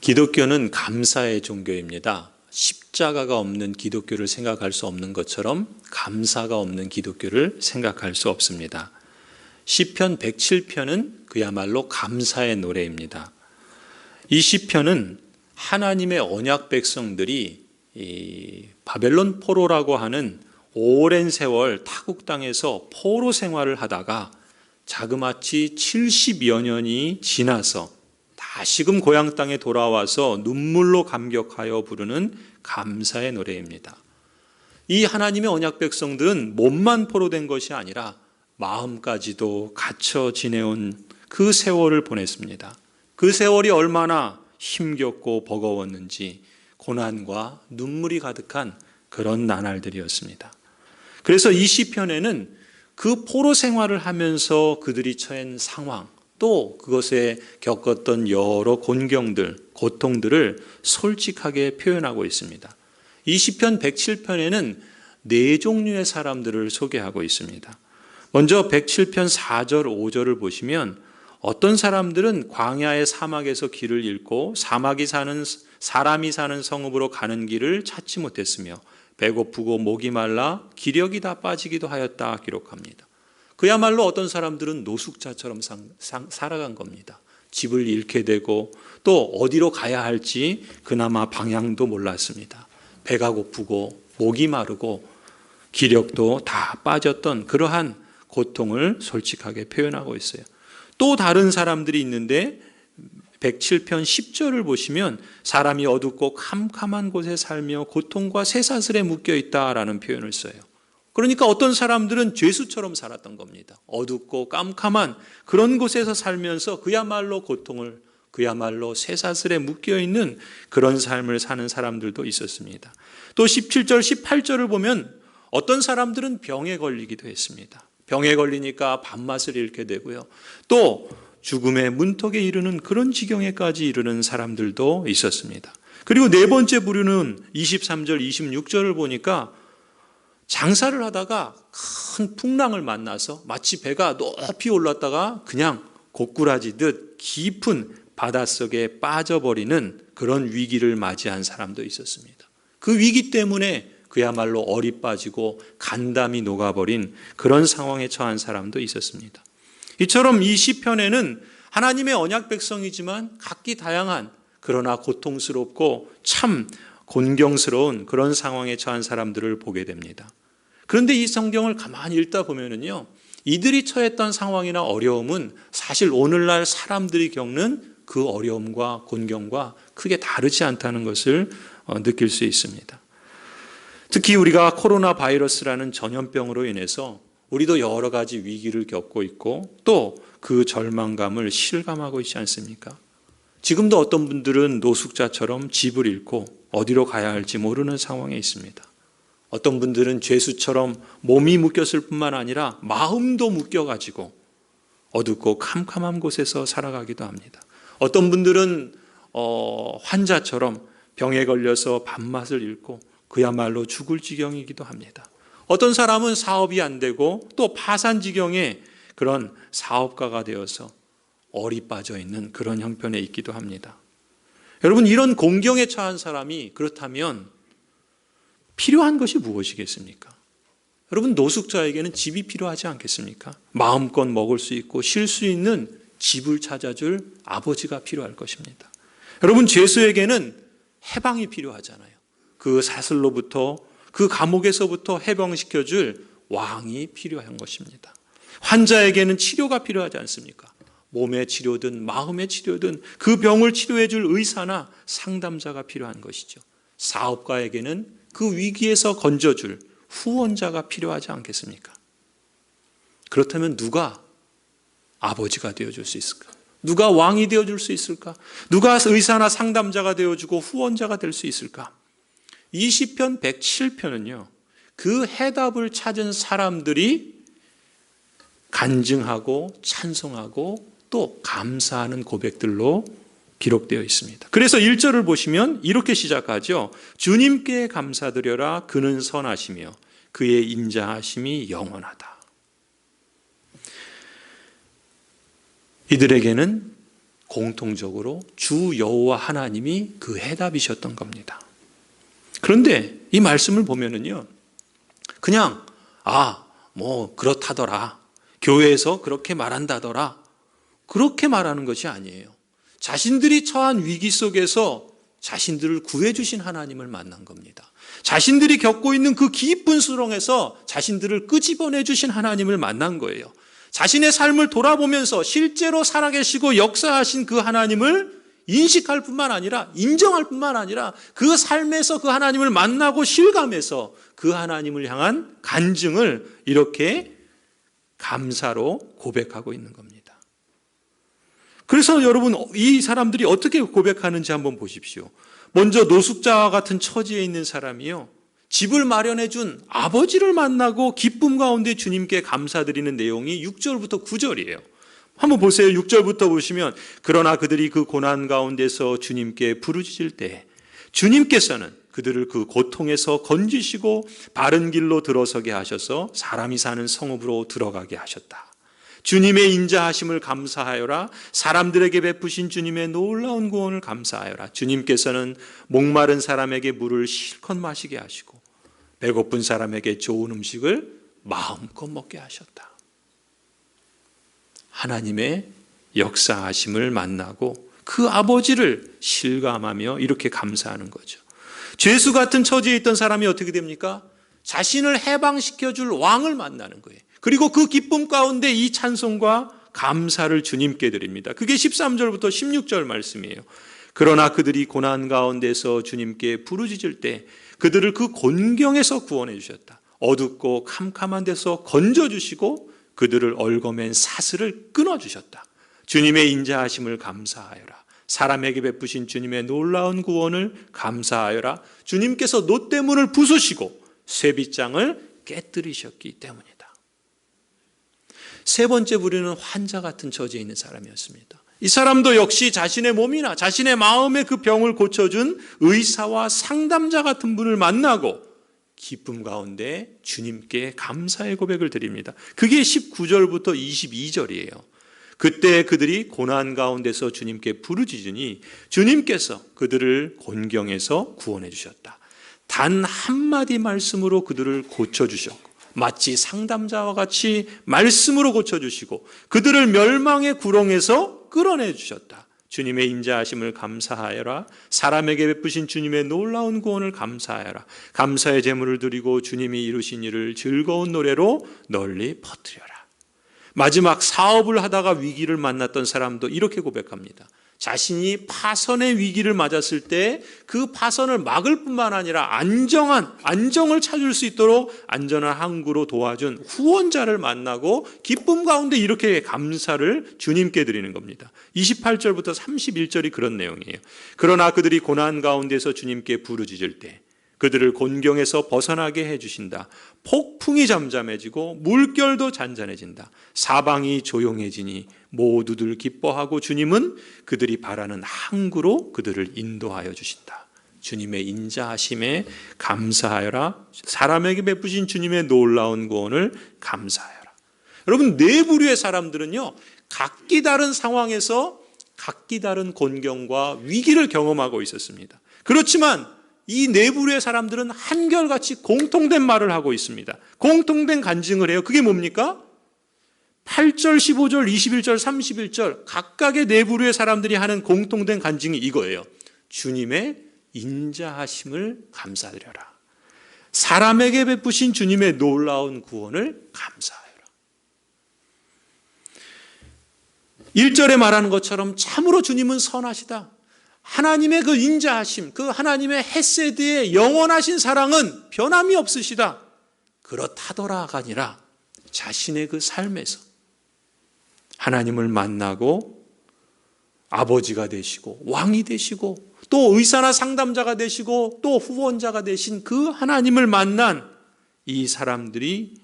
기독교는 감사의 종교입니다. 십자가가 없는 기독교를 생각할 수 없는 것처럼 감사가 없는 기독교를 생각할 수 없습니다. 시편 107편은 그야말로 감사의 노래입니다. 이 시편은 하나님의 언약 백성들이 이 바벨론 포로라고 하는 오랜 세월 타국 땅에서 포로 생활을 하다가 자그마치 70여 년이 지나서 다시금 고향 땅에 돌아와서 눈물로 감격하여 부르는 감사의 노래입니다. 이 하나님의 언약 백성들은 몸만 포로된 것이 아니라 마음까지도 갇혀 지내온 그 세월을 보냈습니다. 그 세월이 얼마나 힘겹고 버거웠는지 고난과 눈물이 가득한 그런 나날들이었습니다. 그래서 이 시편에는 그 포로 생활을 하면서 그들이 처한 상황, 또 그것에 겪었던 여러 곤경들, 고통들을 솔직하게 표현하고 있습니다. 이 시편 107편에는 네 종류의 사람들을 소개하고 있습니다. 먼저 107편 4절, 5절을 보시면 어떤 사람들은 광야의 사막에서 길을 잃고 사람이 사는 성읍으로 가는 길을 찾지 못했으며 배고프고 목이 말라 기력이 다 빠지기도 하였다 기록합니다. 그야말로 어떤 사람들은 노숙자처럼 살아간 겁니다. 집을 잃게 되고 또 어디로 가야 할지 그나마 방향도 몰랐습니다. 배가 고프고 목이 마르고 기력도 다 빠졌던 그러한 고통을 솔직하게 표현하고 있어요. 또 다른 사람들이 있는데 107편 10절을 보시면 사람이 어둡고 캄캄한 곳에 살며 고통과 쇠사슬에 묶여 있다라는 표현을 써요. 그러니까 어떤 사람들은 죄수처럼 살았던 겁니다. 어둡고 깜깜한 그런 곳에서 살면서 그야말로 고통을, 그야말로 쇠사슬에 묶여있는 그런 삶을 사는 사람들도 있었습니다. 또 17절, 18절을 보면 어떤 사람들은 병에 걸리기도 했습니다. 병에 걸리니까 밥맛을 잃게 되고요. 또 죽음의 문턱에 이르는 그런 지경에까지 이르는 사람들도 있었습니다. 그리고 네 번째 부류는 23절, 26절을 보니까 장사를 하다가 큰 풍랑을 만나서 마치 배가 높이 올랐다가 그냥 고꾸라지듯 깊은 바닷속에 빠져버리는 그런 위기를 맞이한 사람도 있었습니다. 그 위기 때문에 그야말로 얼이 빠지고 간담이 녹아버린 그런 상황에 처한 사람도 있었습니다. 이처럼 이 시편에는 하나님의 언약 백성이지만 각기 다양한 그러나 고통스럽고 참 곤경스러운 그런 상황에 처한 사람들을 보게 됩니다. 그런데 이 성경을 가만히 읽다 보면은요, 이들이 처했던 상황이나 어려움은 사실 오늘날 사람들이 겪는 그 어려움과 곤경과 크게 다르지 않다는 것을 느낄 수 있습니다. 특히 우리가 코로나 바이러스라는 전염병으로 인해서 우리도 여러 가지 위기를 겪고 있고 또 그 절망감을 실감하고 있지 않습니까? 지금도 어떤 분들은 노숙자처럼 집을 잃고 어디로 가야 할지 모르는 상황에 있습니다. 어떤 분들은 죄수처럼 몸이 묶였을 뿐만 아니라 마음도 묶여가지고 어둡고 캄캄한 곳에서 살아가기도 합니다. 어떤 분들은 환자처럼 병에 걸려서 밥맛을 잃고 그야말로 죽을 지경이기도 합니다. 어떤 사람은 사업이 안 되고 또 파산 지경에 그런 사업가가 되어서 얼이 빠져 있는 그런 형편에 있기도 합니다. 여러분, 이런 곤경에 처한 사람이 그렇다면 필요한 것이 무엇이겠습니까? 여러분, 노숙자에게는 집이 필요하지 않겠습니까? 마음껏 먹을 수 있고 쉴 수 있는 집을 찾아줄 아버지가 필요할 것입니다. 여러분, 죄수에게는 해방이 필요하잖아요. 그 사슬로부터, 그 감옥에서부터 해방시켜줄 왕이 필요한 것입니다. 환자에게는 치료가 필요하지 않습니까? 몸의 치료든 마음의 치료든 그 병을 치료해 줄 의사나 상담자가 필요한 것이죠. 사업가에게는 그 위기에서 건져줄 후원자가 필요하지 않겠습니까? 그렇다면 누가 아버지가 되어줄 수 있을까? 누가 왕이 되어줄 수 있을까? 누가 의사나 상담자가 되어주고 후원자가 될 수 있을까? 이 시편 107편은요, 그 해답을 찾은 사람들이 간증하고 찬송하고 또 감사하는 고백들로 기록되어 있습니다. 그래서 1절을 보시면 이렇게 시작하죠. 주님께 감사드려라. 그는 선하시며 그의 인자하심이 영원하다. 이들에게는 공통적으로 주 여호와 하나님이 그 해답이셨던 겁니다. 그런데 이 말씀을 보면은요, 그냥 그렇다더라, 교회에서 그렇게 말한다더라, 그렇게 말하는 것이 아니에요. 자신들이 처한 위기 속에서 자신들을 구해주신 하나님을 만난 겁니다. 자신들이 겪고 있는 그 깊은 수렁에서 자신들을 끄집어내주신 하나님을 만난 거예요. 자신의 삶을 돌아보면서 실제로 살아계시고 역사하신 그 하나님을 인식할 뿐만 아니라, 인정할 뿐만 아니라 그 삶에서 그 하나님을 만나고 실감해서 그 하나님을 향한 간증을 이렇게 감사로 고백하고 있는 겁니다. 그래서 여러분, 이 사람들이 어떻게 고백하는지 한번 보십시오. 먼저 노숙자와 같은 처지에 있는 사람이요, 집을 마련해 준 아버지를 만나고 기쁨 가운데 주님께 감사드리는 내용이 6절부터 9절이에요. 한번 보세요. 6절부터 보시면, 그러나 그들이 그 고난 가운데서 주님께 부르짖을 때 주님께서는 그들을 그 고통에서 건지시고 바른 길로 들어서게 하셔서 사람이 사는 성읍으로 들어가게 하셨다. 주님의 인자하심을 감사하여라. 사람들에게 베푸신 주님의 놀라운 구원을 감사하여라. 주님께서는 목마른 사람에게 물을 실컷 마시게 하시고 배고픈 사람에게 좋은 음식을 마음껏 먹게 하셨다. 하나님의 역사하심을 만나고 그 아버지를 실감하며 이렇게 감사하는 거죠. 죄수 같은 처지에 있던 사람이 어떻게 됩니까? 자신을 해방시켜줄 왕을 만나는 거예요. 그리고 그 기쁨 가운데 이 찬송과 감사를 주님께 드립니다. 그게 13절부터 16절 말씀이에요. 그러나 그들이 고난 가운데서 주님께 부르짖을 때 그들을 그 곤경에서 구원해 주셨다. 어둡고 캄캄한 데서 건져주시고 그들을 얽어맨 사슬을 끊어주셨다. 주님의 인자하심을 감사하여라. 사람에게 베푸신 주님의 놀라운 구원을 감사하여라. 주님께서 놋대문을 부수시고 쇠빗장을 깨뜨리셨기 때문이다. 세 번째 부류는 환자 같은 처지에 있는 사람이었습니다. 이 사람도 역시 자신의 몸이나 자신의 마음의 그 병을 고쳐준 의사와 상담자 같은 분을 만나고 기쁨 가운데 주님께 감사의 고백을 드립니다. 그게 19절부터 22절이에요. 그때 그들이 고난 가운데서 주님께 부르짖으니 주님께서 그들을 곤경에서 구원해 주셨다. 단 한마디 말씀으로 그들을 고쳐주셨고 마치 상담자와 같이 말씀으로 고쳐주시고 그들을 멸망의 구렁에서 끌어내 주셨다. 주님의 인자하심을 감사하여라. 사람에게 베푸신 주님의 놀라운 구원을 감사하여라. 감사의 제물을 드리고 주님이 이루신 일을 즐거운 노래로 널리 퍼뜨려라. 마지막 사업을 하다가 위기를 만났던 사람도 이렇게 고백합니다. 자신이 파선의 위기를 맞았을 때 그 파선을 막을 뿐만 아니라 안정을 찾을 수 있도록 안전한 항구로 도와준 후원자를 만나고 기쁨 가운데 이렇게 감사를 주님께 드리는 겁니다. 28절부터 31절이 그런 내용이에요. 그러나 그들이 고난 가운데서 주님께 부르짖을 때 그들을 곤경에서 벗어나게 해주신다. 폭풍이 잠잠해지고 물결도 잔잔해진다. 사방이 조용해지니 모두들 기뻐하고 주님은 그들이 바라는 항구로 그들을 인도하여 주신다. 주님의 인자하심에 감사하여라. 사람에게 베푸신 주님의 놀라운 구원을 감사하여라. 여러분, 네 부류의 사람들은요, 각기 다른 상황에서 각기 다른 곤경과 위기를 경험하고 있었습니다. 그렇지만 이 네 부류의 사람들은 한결같이 공통된 말을 하고 있습니다. 공통된 간증을 해요. 그게 뭡니까? 8절, 15절, 21절, 31절 각각의 네 부류의 사람들이 하는 공통된 간증이 이거예요. 주님의 인자하심을 감사드려라. 사람에게 베푸신 주님의 놀라운 구원을 감사하여라. 1절에 말하는 것처럼 참으로 주님은 선하시다. 하나님의 그 인자하심, 그 하나님의 헤세드의 영원하신 사랑은 변함이 없으시다. 그렇다더라가 아니라 자신의 그 삶에서 하나님을 만나고 아버지가 되시고 왕이 되시고 또 의사나 상담자가 되시고 또 후원자가 되신 그 하나님을 만난 이 사람들이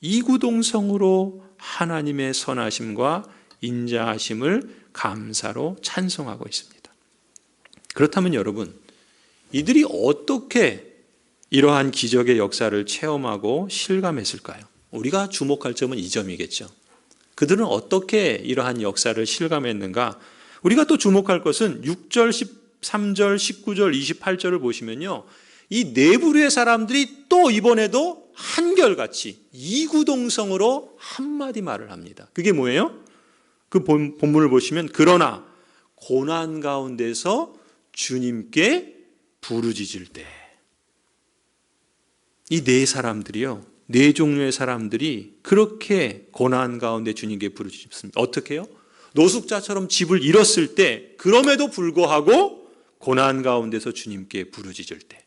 이구동성으로 하나님의 선하심과 인자하심을 감사로 찬송하고 있습니다. 그렇다면 여러분, 이들이 어떻게 이러한 기적의 역사를 체험하고 실감했을까요? 우리가 주목할 점은 이 점이겠죠. 그들은 어떻게 이러한 역사를 실감했는가? 우리가 또 주목할 것은 6절, 13절, 19절, 28절을 보시면요, 이 네 부류의 사람들이 또 이번에도 한결같이 이구동성으로 한마디 말을 합니다. 그게 뭐예요? 그 본문을 보시면 그러나 고난 가운데서 주님께 부르짖을 때, 이 네 사람들이요, 네 종류의 사람들이 그렇게 고난 가운데 주님께 부르짖습니다. 어떻게 해요? 노숙자처럼 집을 잃었을 때, 그럼에도 불구하고 고난 가운데서 주님께 부르짖을 때,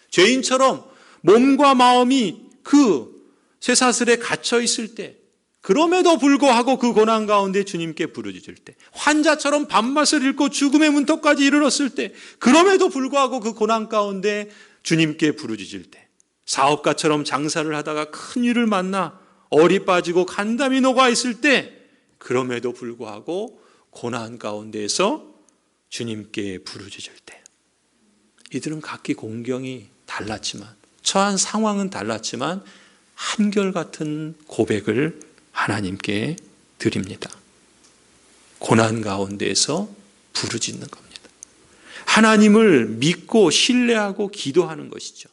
죄인처럼 몸과 마음이 그 쇠사슬에 갇혀 있을 때, 그럼에도 불구하고 그 고난 가운데 주님께 부르짖을 때, 환자처럼 밥맛을 잃고 죽음의 문턱까지 이르렀을 때, 그럼에도 불구하고 그 고난 가운데 주님께 부르짖을 때, 사업가처럼 장사를 하다가 큰 일을 만나 얼이 빠지고 간담이 녹아 있을 때, 그럼에도 불구하고 고난 가운데에서 주님께 부르짖을 때, 이들은 각기 공경이 달랐지만, 처한 상황은 달랐지만 한결같은 고백을 하나님께 드립니다. 고난 가운데에서 부르짖는 겁니다. 하나님을 믿고 신뢰하고 기도하는 것이죠.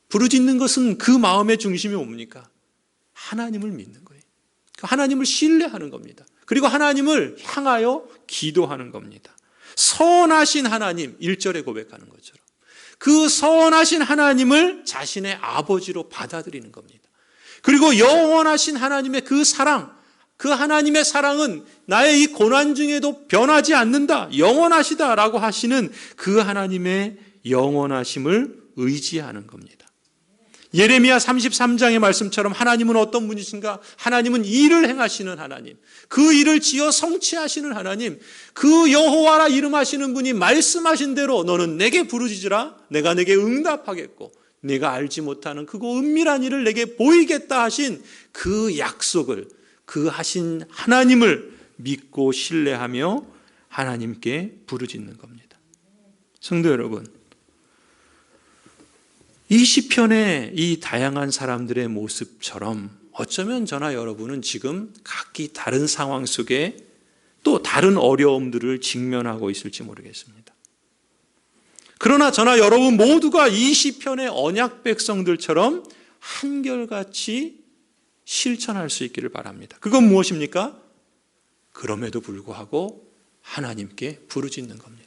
부르짖는 것은 그 마음의 중심이 뭡니까? 하나님을 믿는 거예요. 하나님을 신뢰하는 겁니다. 그리고 하나님을 향하여 기도하는 겁니다. 선하신 하나님, 1절에 고백하는 것처럼 그 선하신 하나님을 자신의 아버지로 받아들이는 겁니다. 그리고 영원하신 하나님의 그 사랑, 그 하나님의 사랑은 나의 이 고난 중에도 변하지 않는다, 영원하시다라고 하시는 그 하나님의 영원하심을 의지하는 겁니다. 예레미야 33장의 말씀처럼 하나님은 어떤 분이신가? 하나님은 일을 행하시는 하나님, 그 일을 지어 성취하시는 하나님, 그 여호와라 이름하시는 분이 말씀하신 대로 너는 내게 부르짖으라, 내가 내게 응답하겠고 내가 알지 못하는 크고 은밀한 일을 내게 보이겠다 하신 그 약속을, 그 하신 하나님을 믿고 신뢰하며 하나님께 부르짖는 겁니다. 성도 여러분, 이 시편의 이 다양한 사람들의 모습처럼 어쩌면 저나 여러분은 지금 각기 다른 상황 속에 또 다른 어려움들을 직면하고 있을지 모르겠습니다. 그러나 저나 여러분 모두가 이 시편의 언약 백성들처럼 한결같이 실천할 수 있기를 바랍니다. 그건 무엇입니까? 그럼에도 불구하고 하나님께 부르짖는 겁니다.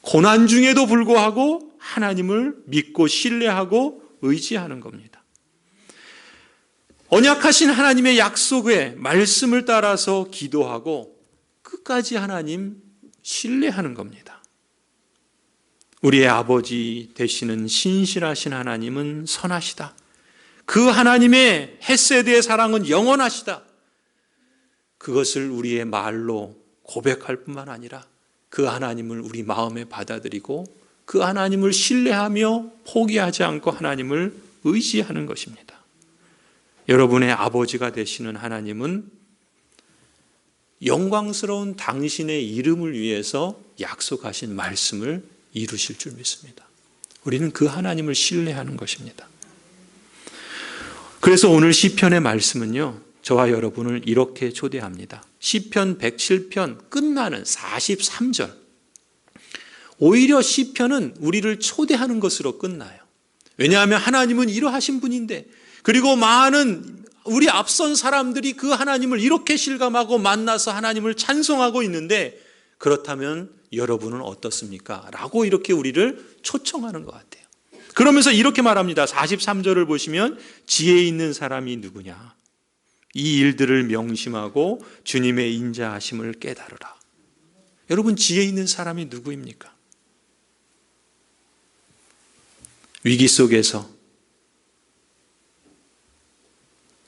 고난 중에도 불구하고 하나님을 믿고 신뢰하고 의지하는 겁니다. 언약하신 하나님의 약속에 말씀을 따라서 기도하고 끝까지 하나님 신뢰하는 겁니다. 우리의 아버지 되시는 신실하신 하나님은 선하시다. 그 하나님의 헤세드의 사랑은 영원하시다. 그것을 우리의 말로 고백할 뿐만 아니라 그 하나님을 우리 마음에 받아들이고 그 하나님을 신뢰하며 포기하지 않고 하나님을 의지하는 것입니다. 여러분의 아버지가 되시는 하나님은 영광스러운 당신의 이름을 위해서 약속하신 말씀을 이루실 줄 믿습니다. 우리는 그 하나님을 신뢰하는 것입니다. 그래서 오늘 시편의 말씀은요, 저와 여러분을 이렇게 초대합니다. 시편 107편 끝나는 43절. 오히려 시편은 우리를 초대하는 것으로 끝나요. 왜냐하면 하나님은 이러하신 분인데, 그리고 많은 우리 앞선 사람들이 그 하나님을 이렇게 실감하고 만나서 하나님을 찬송하고 있는데, 그렇다면 여러분은 어떻습니까? 라고 이렇게 우리를 초청하는 것 같아요. 그러면서 이렇게 말합니다. 43절을 보시면 지혜 있는 사람이 누구냐? 이 일들을 명심하고 주님의 인자하심을 깨달으라. 여러분, 지혜 있는 사람이 누구입니까? 위기 속에서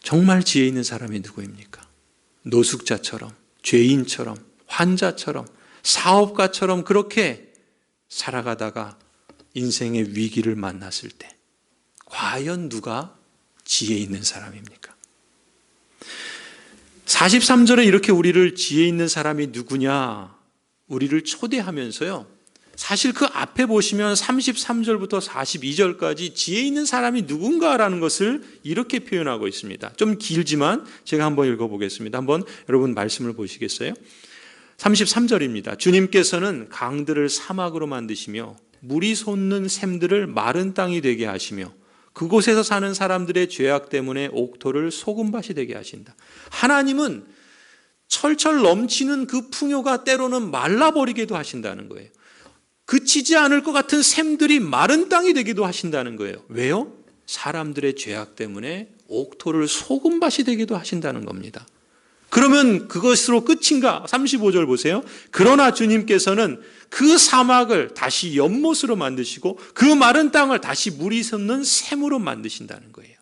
정말 지혜 있는 사람이 누구입니까? 노숙자처럼, 죄인처럼, 환자처럼, 사업가처럼 그렇게 살아가다가 인생의 위기를 만났을 때 과연 누가 지혜 있는 사람입니까? 43절에 이렇게 우리를 지혜 있는 사람이 누구냐, 우리를 초대하면서요, 사실 그 앞에 보시면 33절부터 42절까지 지혜 있는 사람이 누군가라는 것을 이렇게 표현하고 있습니다. 좀 길지만 제가 한번 읽어보겠습니다. 한번 여러분 말씀을 보시겠어요? 33절입니다. 주님께서는 강들을 사막으로 만드시며 물이 솟는 샘들을 마른 땅이 되게 하시며 그곳에서 사는 사람들의 죄악 때문에 옥토를 소금밭이 되게 하신다. 하나님은 철철 넘치는 그 풍요가 때로는 말라버리게도 하신다는 거예요. 그치지 않을 것 같은 샘들이 마른 땅이 되기도 하신다는 거예요. 왜요? 사람들의 죄악 때문에 옥토를 소금밭이 되기도 하신다는 겁니다. 그러면 그것으로 끝인가? 35절 보세요. 그러나 주님께서는 그 사막을 다시 연못으로 만드시고 그 마른 땅을 다시 물이 솟는 샘으로 만드신다는 거예요.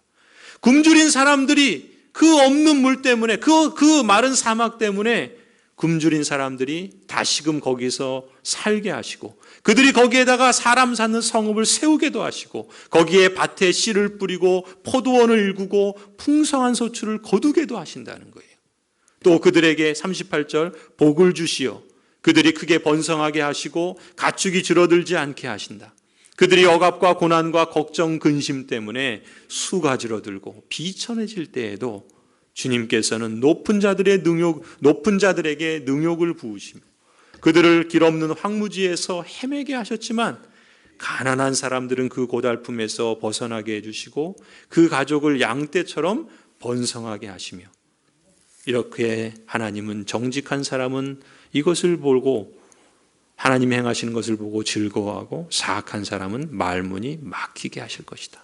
굶주린 사람들이 그 없는 물 때문에 그 마른 사막 때문에 굶주린 사람들이 다시금 거기서 살게 하시고 그들이 거기에다가 사람 사는 성읍을 세우게도 하시고 거기에 밭에 씨를 뿌리고 포도원을 일구고 풍성한 소출을 거두게도 하신다는 거예요. 또 그들에게 38절 복을 주시어 그들이 크게 번성하게 하시고 가축이 줄어들지 않게 하신다. 그들이 억압과 고난과 걱정 근심 때문에 수가 줄어들고 비천해질 때에도 주님께서는 높은 자들에게 능욕을 부으시며 그들을 길 없는 황무지에서 헤매게 하셨지만 가난한 사람들은 그 고달픔에서 벗어나게 해주시고 그 가족을 양떼처럼 번성하게 하시며 이렇게 하나님은 정직한 사람은 이것을 보고 하나님이 행하시는 것을 보고 즐거워하고 사악한 사람은 말문이 막히게 하실 것이다.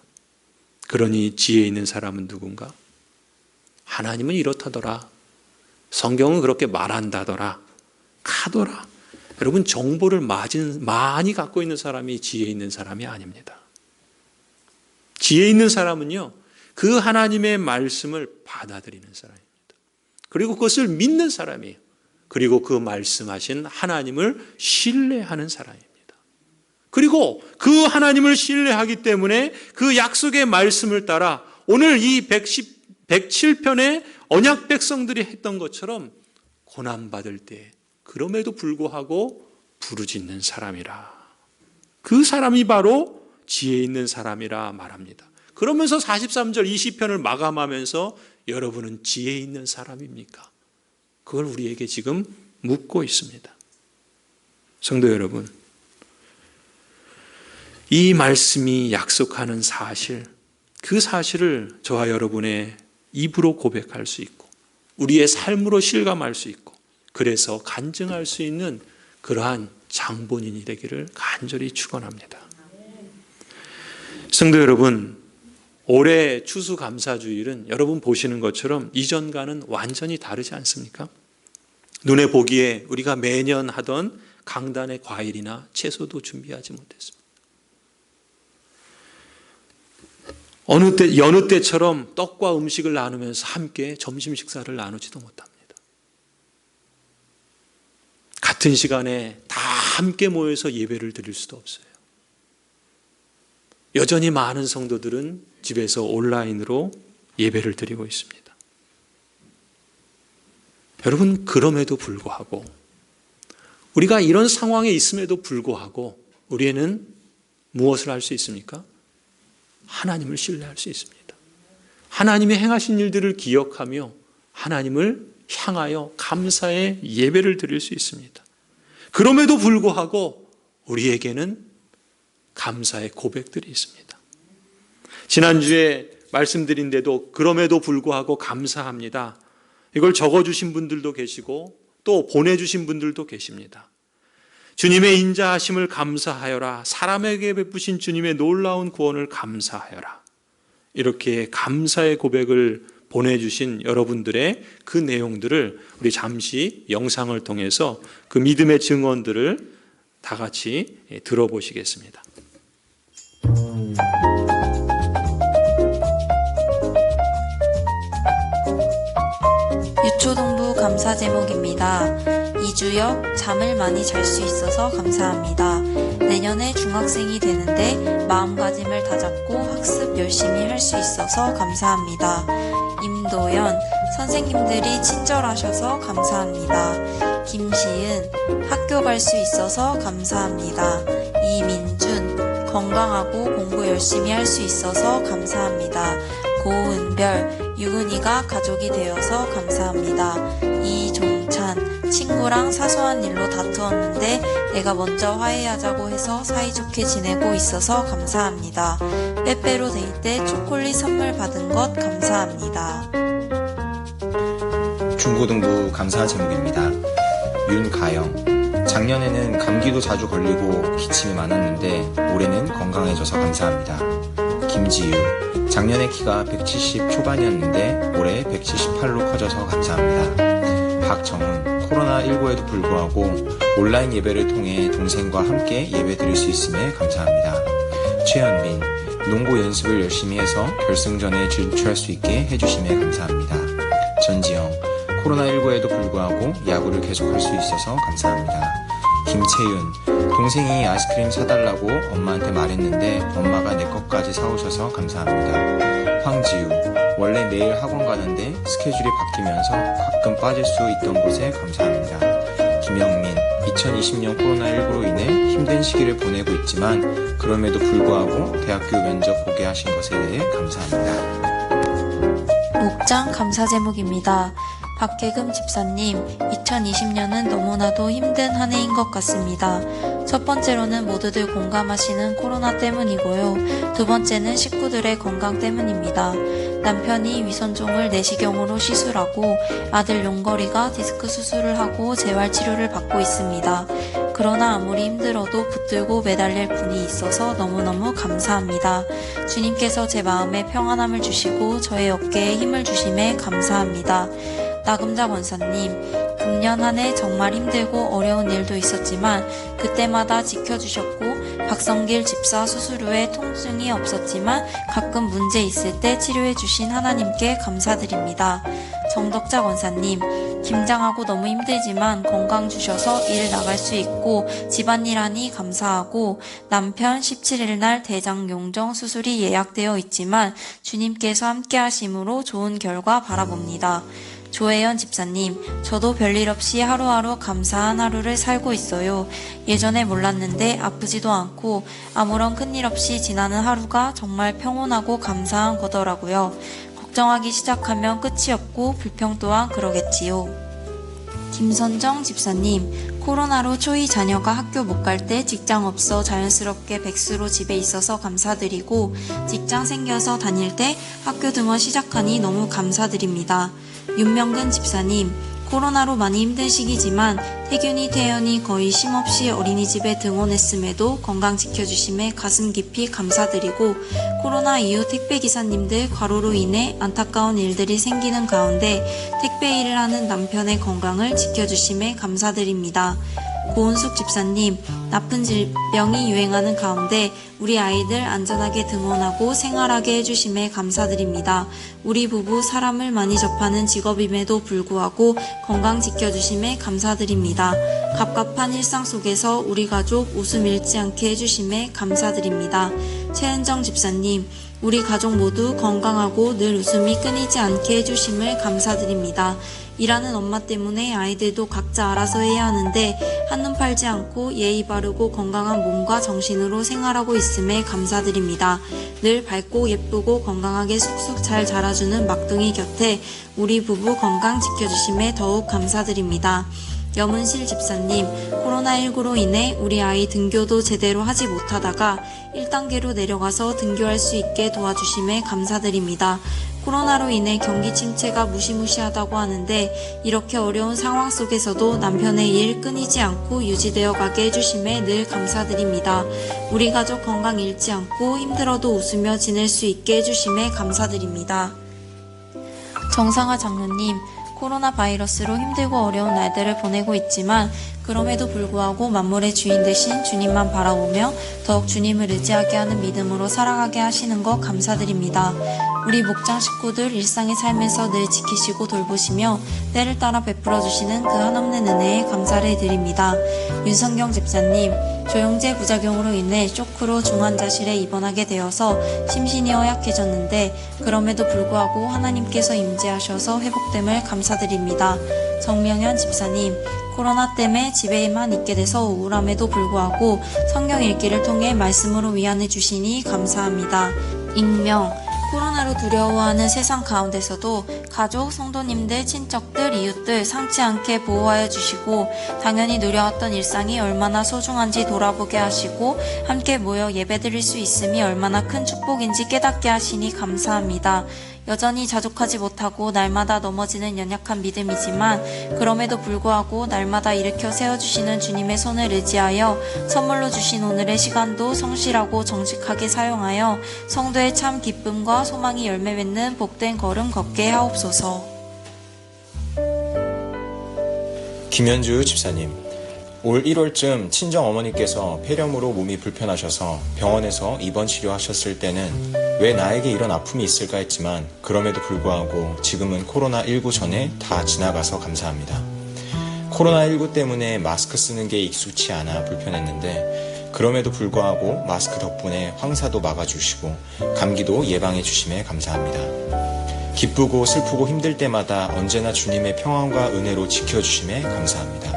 그러니 지혜 있는 사람은 누군가? 하나님은 이렇다더라. 성경은 그렇게 말한다더라. 카더라. 여러분 정보를 많이 갖고 있는 사람이 지혜 있는 사람이 아닙니다. 지혜 있는 사람은요. 그 하나님의 말씀을 받아들이는 사람입니다. 그리고 그것을 믿는 사람이에요. 그리고 그 말씀하신 하나님을 신뢰하는 사람입니다. 그리고 그 하나님을 신뢰하기 때문에 그 약속의 말씀을 따라 오늘 이 107편의 언약 백성들이 했던 것처럼 고난받을 때 그럼에도 불구하고 부르짖는 사람이라. 그 사람이 바로 지혜 있는 사람이라 말합니다. 그러면서 43절 20편을 마감하면서 여러분은 지혜 있는 사람입니까? 그걸 우리에게 지금 묻고 있습니다. 성도 여러분, 이 말씀이 약속하는 사실, 그 사실을 저와 여러분의 입으로 고백할 수 있고 우리의 삶으로 실감할 수 있고 그래서 간증할 수 있는 그러한 장본인이 되기를 간절히 축원합니다. 성도 여러분, 올해 추수감사주일은 여러분 보시는 것처럼 이전과는 완전히 다르지 않습니까? 눈에 보기에 우리가 매년 하던 강단의 과일이나 채소도 준비하지 못했습니다. 여느 때처럼 떡과 음식을 나누면서 함께 점심 식사를 나누지도 못합니다. 같은 시간에 다 함께 모여서 예배를 드릴 수도 없어요. 여전히 많은 성도들은 집에서 온라인으로 예배를 드리고 있습니다. 여러분, 그럼에도 불구하고 우리가 이런 상황에 있음에도 불구하고 우리는 무엇을 할 수 있습니까? 하나님을 신뢰할 수 있습니다. 하나님의 행하신 일들을 기억하며 하나님을 향하여 감사의 예배를 드릴 수 있습니다. 그럼에도 불구하고 우리에게는 감사의 고백들이 있습니다. 지난주에 말씀드린데도 그럼에도 불구하고 감사합니다. 이걸 적어주신 분들도 계시고 또 보내주신 분들도 계십니다. 주님의 인자하심을 감사하여라. 사람에게 베푸신 주님의 놀라운 구원을 감사하여라. 이렇게 감사의 고백을 보내주신 여러분들의 그 내용들을 우리 잠시 영상을 통해서 그 믿음의 증언들을 다 같이 들어보시겠습니다. 유초동부 감사 제목입니다. 이주역 잠을 많이 잘 수 있어서 감사합니다. 내년에 중학생이 되는데 마음가짐을 다잡고 학습 열심히 할 수 있어서 감사합니다. 임도연 선생님들이 친절하셔서 감사합니다. 김시은 학교 갈 수 있어서 감사합니다. 이민준 건강하고 공부 열심히 할 수 있어서 감사합니다. 고은별 유근이가 가족이 되어서 감사합니다. 이종찬 친구랑 사소한 일로 다투었는데 내가 먼저 화해하자고 해서 사이좋게 지내고 있어서 감사합니다. 빼빼로 데이 때 초콜릿 선물 받은 것 감사합니다. 중고등부 감사 제목입니다. 윤가영. 작년에는 감기도 자주 걸리고 기침이 많았는데 올해는 건강해져서 감사합니다. 김지유. 작년에 키가 170 초반이었는데 올해 178로 커져서 감사합니다. 박정훈. 코로나19에도 불구하고 온라인 예배를 통해 동생과 함께 예배 드릴 수 있음에 감사합니다. 최현빈. 농구 연습을 열심히 해서 결승전에 진출할 수 있게 해주심에 감사합니다. 전지영. 코로나19에도 불구하고 야구를 계속할 수 있어서 감사합니다. 김채윤. 동생이 아이스크림 사달라고 엄마한테 말했는데 엄마가 내 것까지 사오셔서 감사합니다. 황지우. 원래 내일 학원 가는데 스케줄이 바뀌면서 가끔 빠질 수 있던 곳에 감사합니다. 김영민. 2020년 코로나19로 인해 힘든 시기를 보내고 있지만 그럼에도 불구하고 대학교 면접 보게 하신 것에 대해 감사합니다. 목장 감사 제목입니다. 박혜금 집사님, 2020년은 너무나도 힘든 한 해인 것 같습니다. 첫 번째로는 모두들 공감하시는 코로나 때문이고요. 두 번째는 식구들의 건강 때문입니다. 남편이 위선종을 내시경으로 시술하고 아들 용거리가 디스크 수술을 하고 재활치료를 받고 있습니다. 그러나 아무리 힘들어도 붙들고 매달릴 분이 있어서 너무너무 감사합니다. 주님께서 제 마음에 평안함을 주시고 저의 어깨에 힘을 주심에 감사합니다. 나금자 권사님, 금년 한 해 정말 힘들고 어려운 일도 있었지만 그때마다 지켜주셨고 박성길 집사 수술 후에 통증이 없었지만 가끔 문제 있을 때 치료해주신 하나님께 감사드립니다. 정덕자 권사님, 김장하고 너무 힘들지만 건강 주셔서 일 나갈 수 있고 집안일 하니 감사하고 남편 17일 날 대장용정 수술이 예약되어 있지만 주님께서 함께 하심으로 좋은 결과 바라봅니다. 조혜연 집사님, 저도 별일 없이 하루하루 감사한 하루를 살고 있어요. 예전에 몰랐는데 아프지도 않고 아무런 큰일 없이 지나는 하루가 정말 평온하고 감사한 거더라고요. 걱정하기 시작하면 끝이 없고 불평 또한 그러겠지요. 김선정 집사님, 코로나로 초이 자녀가 학교 못 갈 때 직장 없어 자연스럽게 백수로 집에 있어서 감사드리고 직장 생겨서 다닐 때 학교 등원 시작하니 너무 감사드립니다. 윤명근 집사님, 코로나로 많이 힘든 시기지만 태균이 태연이 거의 쉼없이 어린이집에 등원했음에도 건강 지켜주심에 가슴 깊이 감사드리고 코로나 이후 택배기사님들 과로로 인해 안타까운 일들이 생기는 가운데 택배 일을 하는 남편의 건강을 지켜주심에 감사드립니다. 고은숙 집사님, 나쁜 질병이 유행하는 가운데 우리 아이들 안전하게 등원하고 생활하게 해주심에 감사드립니다. 우리 부부 사람을 많이 접하는 직업임에도 불구하고 건강 지켜주심에 감사드립니다. 갑갑한 일상 속에서 우리 가족 웃음 잃지 않게 해주심에 감사드립니다. 최은정 집사님, 우리 가족 모두 건강하고 늘 웃음이 끊이지 않게 해주심을 감사드립니다. 일하는 엄마 때문에 아이들도 각자 알아서 해야 하는데 한눈 팔지 않고 예의 바르고 건강한 몸과 정신으로 생활하고 있음에 감사드립니다. 늘 밝고 예쁘고 건강하게 쑥쑥 잘 자라주는 막둥이 곁에 우리 부부 건강 지켜주심에 더욱 감사드립니다. 염은실 집사님, 코로나19로 인해 우리 아이 등교도 제대로 하지 못하다가 1단계로 내려가서 등교할 수 있게 도와주심에 감사드립니다. 코로나로 인해 경기 침체가 무시무시하다고 하는데 이렇게 어려운 상황 속에서도 남편의 일 끊이지 않고 유지되어 가게 해주심에 늘 감사드립니다. 우리 가족 건강 잃지 않고 힘들어도 웃으며 지낼 수 있게 해주심에 감사드립니다. 정상화 장로님, 코로나 바이러스로 힘들고 어려운 날들을 보내고 있지만 그럼에도 불구하고 만물의 주인 되신 주님만 바라보며 더욱 주님을 의지하게 하는 믿음으로 살아가게 하시는 것 감사드립니다. 우리 목장 식구들 일상의 삶에서 늘 지키시고 돌보시며 때를 따라 베풀어 주시는 그 한없는 은혜에 감사를 드립니다. 윤성경 집사님, 조영제 부작용으로 인해 쇼크로 중환자실에 입원하게 되어서 심신이 허약해졌는데 그럼에도 불구하고 하나님께서 임재하셔서 회복됨을 감사드립니다. 정명현 집사님, 코로나 때문에 집에만 있게 돼서 우울함에도 불구하고 성경 읽기를 통해 말씀으로 위안해 주시니 감사합니다. 익명, 코로나로 두려워하는 세상 가운데서도 가족, 성도님들, 친척들, 이웃들 상치 않게 보호하여 주시고 당연히 누려왔던 일상이 얼마나 소중한지 돌아보게 하시고 함께 모여 예배드릴 수 있음이 얼마나 큰 축복인지 깨닫게 하시니 감사합니다. 여전히 자족하지 못하고 날마다 넘어지는 연약한 믿음이지만 그럼에도 불구하고 날마다 일으켜 세워주시는 주님의 손을 의지하여 선물로 주신 오늘의 시간도 성실하고 정직하게 사용하여 성도의 참 기쁨과 소망이 열매 맺는 복된 걸음 걷게 하옵소서. 김현주 집사님, 올 1월쯤 친정 어머니께서 폐렴으로 몸이 불편하셔서 병원에서 입원 치료하셨을 때는 왜 나에게 이런 아픔이 있을까 했지만 그럼에도 불구하고 지금은 코로나19 전에 다 지나가서 감사합니다. 코로나19 때문에 마스크 쓰는 게 익숙치 않아 불편했는데 그럼에도 불구하고 마스크 덕분에 황사도 막아주시고 감기도 예방해 주심에 감사합니다. 기쁘고 슬프고 힘들 때마다 언제나 주님의 평안과 은혜로 지켜주심에 감사합니다.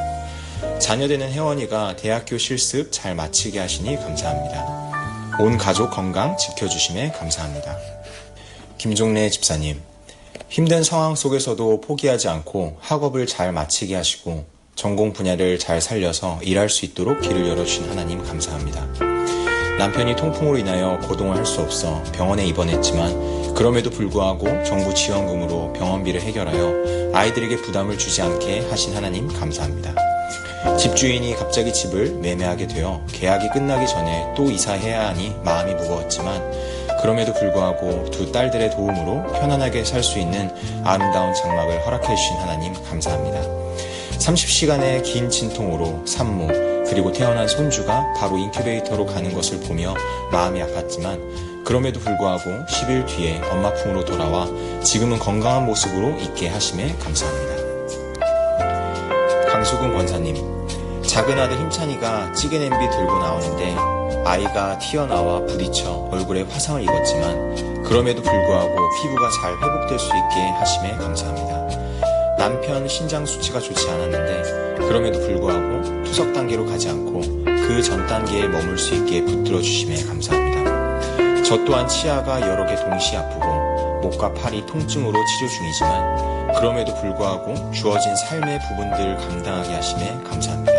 자녀되는 혜원이가 대학교 실습 잘 마치게 하시니 감사합니다. 온 가족 건강 지켜주심에 감사합니다. 김종래 집사님, 힘든 상황 속에서도 포기하지 않고 학업을 잘 마치게 하시고 전공 분야를 잘 살려서 일할 수 있도록 길을 열어주신 하나님 감사합니다. 남편이 통풍으로 인하여 거동을 할 수 없어 병원에 입원했지만 그럼에도 불구하고 정부 지원금으로 병원비를 해결하여 아이들에게 부담을 주지 않게 하신 하나님 감사합니다. 집주인이 갑자기 집을 매매하게 되어 계약이 끝나기 전에 또 이사해야 하니 마음이 무거웠지만 그럼에도 불구하고 두 딸들의 도움으로 편안하게 살 수 있는 아름다운 장막을 허락해 주신 하나님 감사합니다. 30시간의 긴 진통으로 산모 그리고 태어난 손주가 바로 인큐베이터로 가는 것을 보며 마음이 아팠지만 그럼에도 불구하고 10일 뒤에 엄마 품으로 돌아와 지금은 건강한 모습으로 있게 하심에 감사합니다. 강수근 권사님, 작은 아들 힘찬이가 찌개 냄비 들고 나오는데 아이가 튀어나와 부딪혀 얼굴에 화상을 입었지만 그럼에도 불구하고 피부가 잘 회복될 수 있게 하심에 감사합니다. 남편 신장 수치가 좋지 않았는데 그럼에도 불구하고 투석 단계로 가지 않고 그 전 단계에 머물 수 있게 붙들어 주심에 감사합니다. 저 또한 치아가 여러 개 동시에 아프고 목과 팔이 통증으로 치료 중이지만 그럼에도 불구하고 주어진 삶의 부분들을 감당하게 하심에 감사합니다.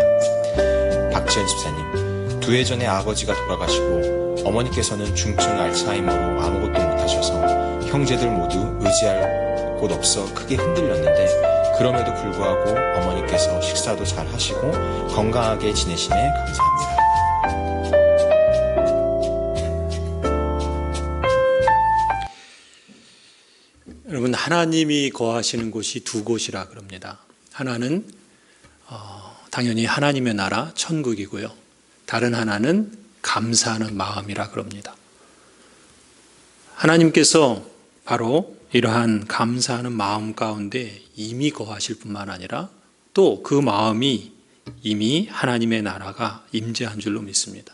박지현 집사님, 2해 전에 아버지가 돌아가시고 어머니께서는 중증 알츠하이머로 아무것도 못하셔서 형제들 모두 의지할 곳 없어 크게 흔들렸는데 그럼에도 불구하고 어머니께서 식사도 잘 하시고 건강하게 지내심에 감사합니다. 여러분, 하나님이 거하시는 곳이 두 곳이라 그럽니다. 하나는 당연히 하나님의 나라 천국이고요. 다른 하나는 감사하는 마음이라 그럽니다. 하나님께서 바로 이러한 감사하는 마음 가운데 이미 거하실 뿐만 아니라 또 그 마음이 이미 하나님의 나라가 임재한 줄로 믿습니다.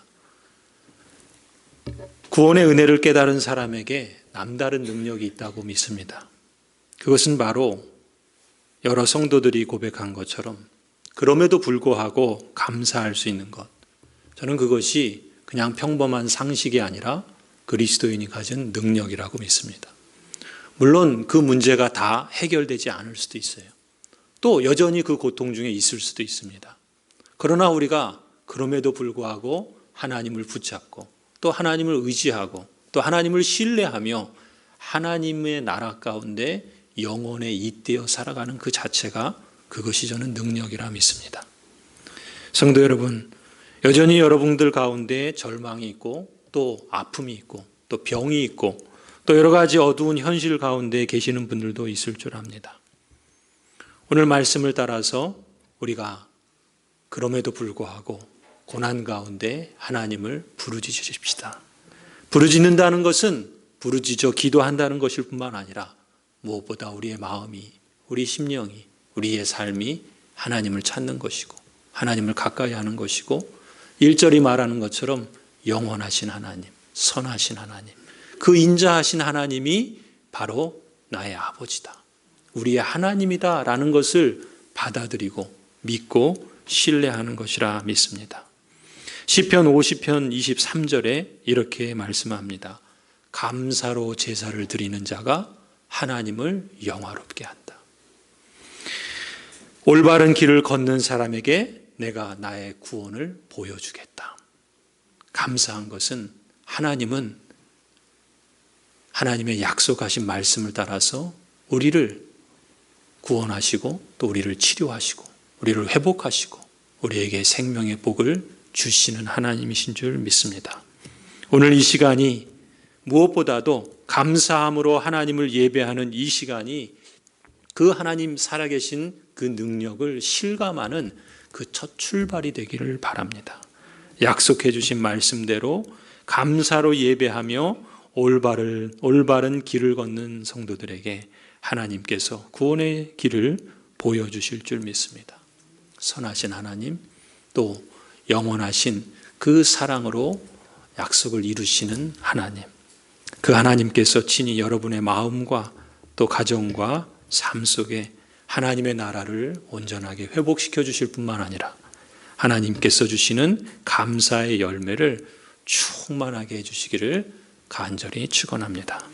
구원의 은혜를 깨달은 사람에게 남다른 능력이 있다고 믿습니다. 그것은 바로 여러 성도들이 고백한 것처럼 그럼에도 불구하고 감사할 수 있는 것. 저는 그것이 그냥 평범한 상식이 아니라 그리스도인이 가진 능력이라고 믿습니다. 물론 그 문제가 다 해결되지 않을 수도 있어요. 또 여전히 그 고통 중에 있을 수도 있습니다. 그러나 우리가 그럼에도 불구하고 하나님을 붙잡고 또 하나님을 의지하고 또 하나님을 신뢰하며 하나님의 나라 가운데 영원에 잇대어 살아가는 그 자체가 그것이 저는 능력이라 믿습니다. 성도 여러분, 여전히 여러분들 가운데 절망이 있고 또 아픔이 있고 또 병이 있고 또 여러 가지 어두운 현실 가운데 계시는 분들도 있을 줄 압니다. 오늘 말씀을 따라서 우리가 그럼에도 불구하고 고난 가운데 하나님을 부르짖으십시다. 부르짖는다는 것은 부르짖어 기도한다는 것일 뿐만 아니라 무엇보다 우리의 마음이, 우리 심령이, 우리의 삶이 하나님을 찾는 것이고 하나님을 가까이 하는 것이고 1절이 말하는 것처럼 영원하신 하나님, 선하신 하나님, 그 인자하신 하나님이 바로 나의 아버지다, 우리의 하나님이다 라는 것을 받아들이고 믿고 신뢰하는 것이라 믿습니다. 시편 50편 23절에 이렇게 말씀합니다. 감사로 제사를 드리는 자가 하나님을 영화롭게 한다. 올바른 길을 걷는 사람에게 내가 나의 구원을 보여주겠다. 감사한 것은 하나님은 하나님의 약속하신 말씀을 따라서 우리를 구원하시고 또 우리를 치료하시고 우리를 회복하시고 우리에게 생명의 복을 주시는 하나님이신 줄 믿습니다. 오늘 이 시간이 무엇보다도 감사함으로 하나님을 예배하는 이 시간이 그 하나님 살아계신 그 능력을 실감하는 그 첫 출발이 되기를 바랍니다. 약속해 주신 말씀대로 감사로 예배하며 올바른 길을 걷는 성도들에게 하나님께서 구원의 길을 보여주실 줄 믿습니다. 선하신 하나님, 또 영원하신 그 사랑으로 약속을 이루시는 하나님, 그 하나님께서 친히 여러분의 마음과 또 가정과 삶 속에 하나님의 나라를 온전하게 회복시켜 주실 뿐만 아니라 하나님께서 주시는 감사의 열매를 충만하게 해주시기를 간절히 축원합니다.